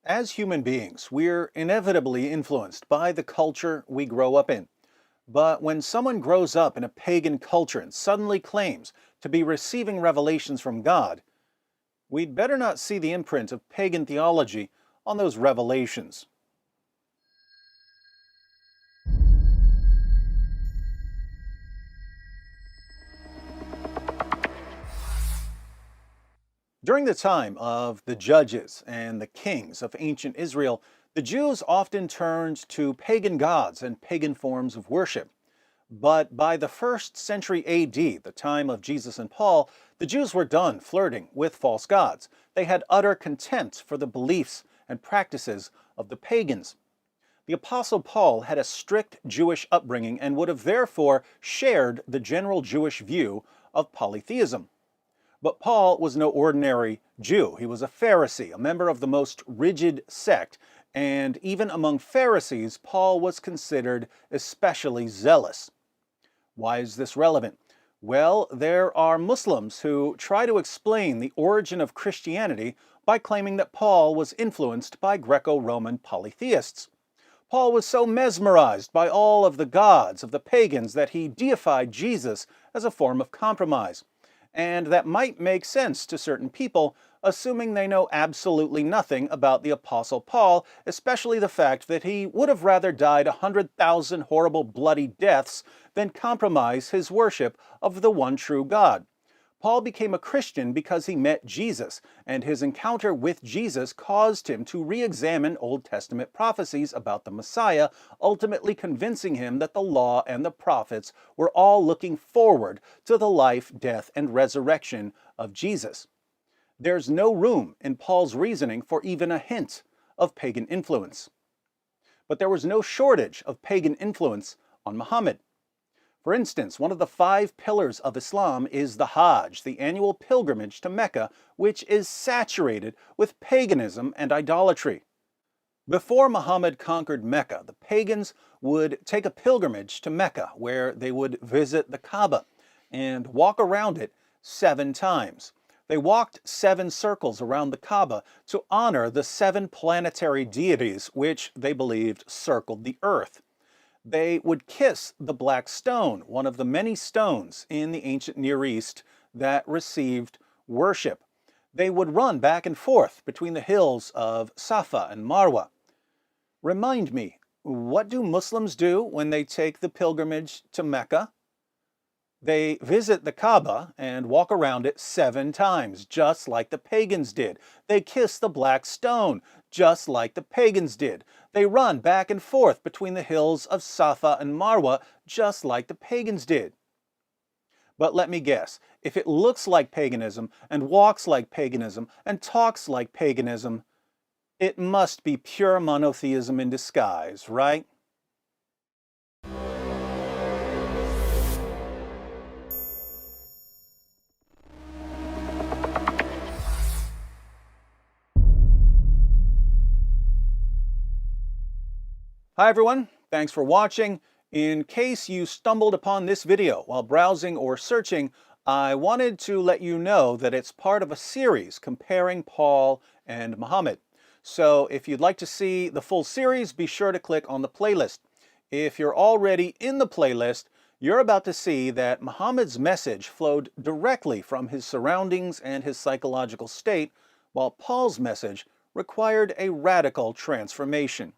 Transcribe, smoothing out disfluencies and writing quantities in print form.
As human beings, we're inevitably influenced by the culture we grow up in. But when someone grows up in a pagan culture and suddenly claims to be receiving revelations from God, we'd better not see the imprint of pagan theology on those revelations. During the time of the judges and the kings of ancient Israel, the Jews often turned to pagan gods and pagan forms of worship. But by the 1st century AD, the time of Jesus and Paul, the Jews were done flirting with false gods. They had utter contempt for the beliefs and practices of the pagans. The Apostle Paul had a strict Jewish upbringing and would have therefore shared the general Jewish view of polytheism. But Paul was no ordinary Jew. He was a Pharisee, a member of the most rigid sect, and even among Pharisees, Paul was considered especially zealous. Why is this relevant? Well, there are Muslims who try to explain the origin of Christianity by claiming that Paul was influenced by Greco-Roman polytheists. Paul was so mesmerized by all of the gods of the pagans that he deified Jesus as a form of compromise. And that might make sense to certain people, assuming they know absolutely nothing about the Apostle Paul, especially the fact that he would have rather died 100,000 horrible bloody deaths than compromise his worship of the one true God. Paul became a Christian because he met Jesus, and his encounter with Jesus caused him to re-examine Old Testament prophecies about the Messiah, ultimately convincing him that the law and the prophets were all looking forward to the life, death, and resurrection of Jesus. There's no room in Paul's reasoning for even a hint of pagan influence. But there was no shortage of pagan influence on Muhammad. For instance, one of the 5 pillars of Islam is the Hajj, the annual pilgrimage to Mecca, which is saturated with paganism and idolatry. Before Muhammad conquered Mecca, the pagans would take a pilgrimage to Mecca, where they would visit the Kaaba and walk around it 7 times. They walked 7 circles around the Kaaba to honor the 7 planetary deities which they believed circled the earth. They would kiss the black stone, one of the many stones in the ancient Near East that received worship. They would run back and forth between the hills of Safa and Marwa. Remind me, what do Muslims do when they take the pilgrimage to Mecca? They visit the Kaaba and walk around it 7 times, just like the pagans did. They kiss the black stone, just like the pagans did. They run back and forth between the hills of Safa and Marwa, just like the pagans did. But let me guess, if it looks like paganism, and walks like paganism, and talks like paganism, it must be pure monotheism in disguise, right? Hi everyone, thanks for watching. In case you stumbled upon this video while browsing or searching, I wanted to let you know that it's part of a series comparing Paul and Muhammad. So if you'd like to see the full series, be sure to click on the playlist. If you're already in the playlist, you're about to see that Muhammad's message flowed directly from his surroundings and his psychological state, while Paul's message required a radical transformation.